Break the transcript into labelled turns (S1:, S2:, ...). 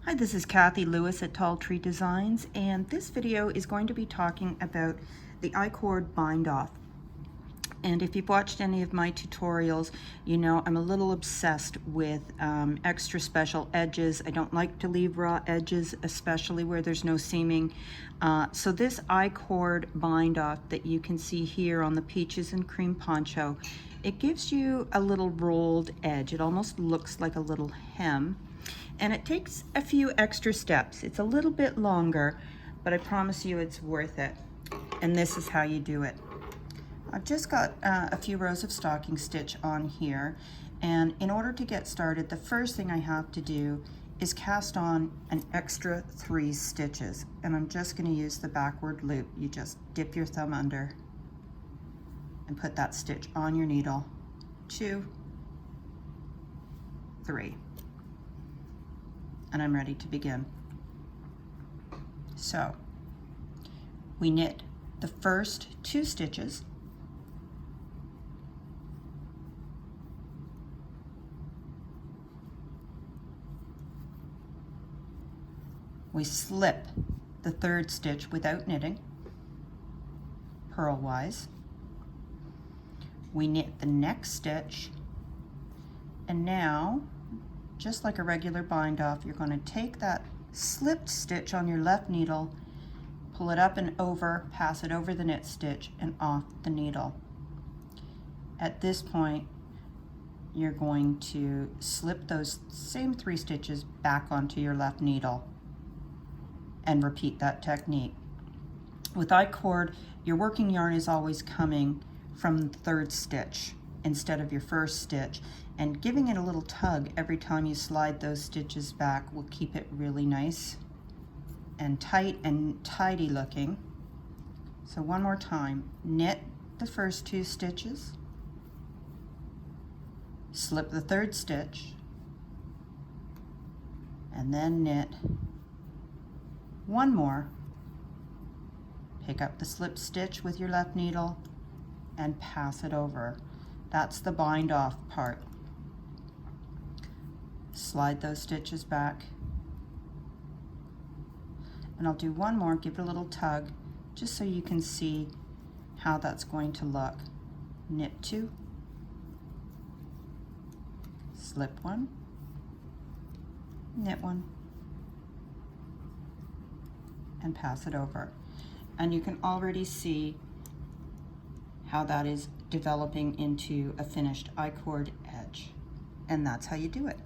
S1: Hi, this is Kathy Lewis at Tall Tree Designs, and this video is going to be talking about the I-cord bind off. And if you've watched any of my tutorials, you know I'm a little obsessed with extra special edges. I don't like to leave raw edges, especially where there's no seaming. So this I-cord bind off that you can see here on the Peaches and Cream poncho, it gives you a little rolled edge. It almost looks like a little hem. And it takes a few extra steps. It's a little bit longer, but I promise you it's worth it. And this is how you do it. I've just got a few rows of stocking stitch on here, and in order to get started, the first thing I have to do is cast on an extra 3 stitches, and I'm just going to use the backward loop. You just dip your thumb under and put that stitch on your needle. 2, 3, and I'm ready to begin. So we knit the first 2 stitches, we slip the 3rd stitch without knitting, purlwise. We knit the next stitch, and now, just like a regular bind off, you're going to take that slipped stitch on your left needle, pull it up and over, pass it over the knit stitch and off the needle. At this point, you're going to slip those same 3 stitches back onto your left needle and repeat that technique. With I-cord, your working yarn is always coming from the 3rd stitch instead of your 1st stitch, and giving it a little tug every time you slide those stitches back will keep it really nice and tight and tidy looking. So one more time, knit the first 2 stitches, slip the 3rd stitch, and then knit 1 more, pick up the slip stitch with your left needle and pass it over. That's the bind off part. Slide those stitches back, and I'll do 1 more, give it a little tug just so you can see how that's going to look. Knit 2, slip 1, knit 1, and pass it over. And you can already see how that is developing into a finished I-cord edge. And that's how you do it.